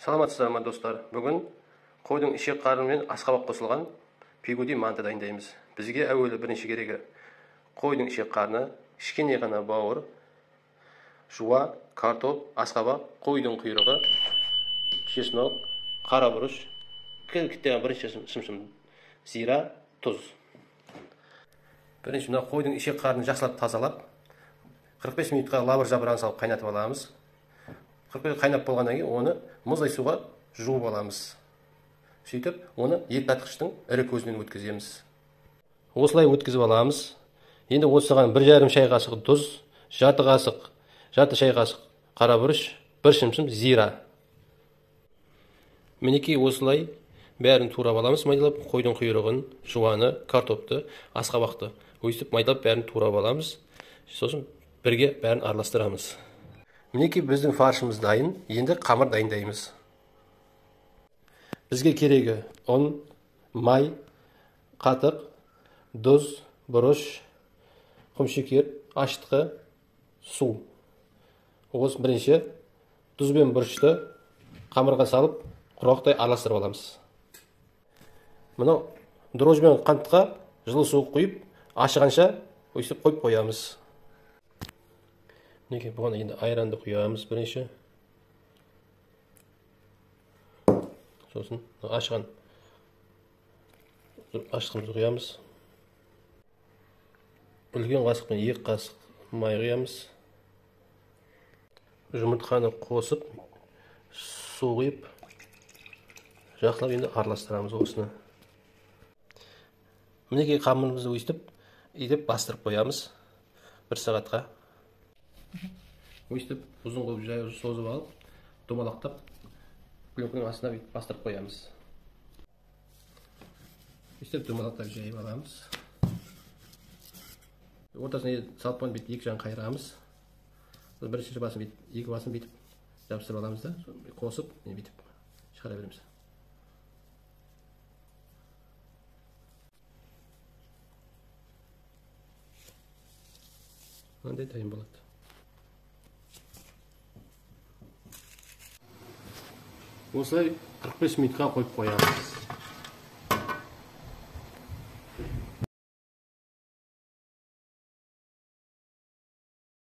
Саламатсыздар ма достар? Бүгін қойдың ішек қарны мен асқабақ қосылған пигуди манты дайындаймыз. Бізге әуелі бірінші керегі қойдың ішек қарны, кішкене ғана бауыр, жуа, картоп, асқабақ, қойдың құйрығы, чеснок, қара бұрыш, кіттеген бірінші шымшым, зира, тұз. Бірінші мына қойдың ішек қарнын жақсылап тазалап, 45 минутқа лавыр жабырағын салып қайнатып аламыз. 40 минут қайнап болғаннан кейін оны мұздай суға жуып аламыз. Сөйтіп, оны еттатқыштың ірі көзінен өткіземіз. Осылай өткізіп аламыз. Енді осыған 1,5 шай қасық тұз, жарты шай қасық қара бұрыш, 1 шымшым зира. Мінекей осылай бәрін турап аламыз, майдалап, қойдың құйрығын, жуаны, картопты, асқабақты өйстіп майдалап бәрін турап аламыз. Сосын бірге бәрін араластырамыз. Мінекей біздің фаршымыз дайын, енді қамыр дайындаймыз. Бізге керегі ұн, май, қатық, тұз, бұрыш, құмшекер, ашытқы, су. Осы бірінші тұз бен бұрышты қамырға салып, құрғақтай араластырып аламыз. Мынау дрожж бен қантқа жылы су құйып, ашығанша өйстіп қойып қоямыз. Неге бұған енді айранды құямыз бірінші. Сосын ашқымызды құямыз. Үлкен қасықпен 2 қасық май құямыз. Жұмыртқаны қосып, су құйып, жақсылап енді араластырамыз осыны. Мінекей қамырымызды өйстіп бастырып қоямыз 1 сағатқа. Өйстіп ұзын қылып жайып созып алып, домалақтап, пленканың астына бастырып қоямыз. Өйстіп домалақтап жайып аламыз. Ортасына салпан бет 2 жағын қайырамыз. Бірінші басын 2 басын бетіп жабыстырып аламыз да, қосып, бетіп шығара береміз. Мынандай дайын болады. Осылай 45 минутқа қойып қоямыз.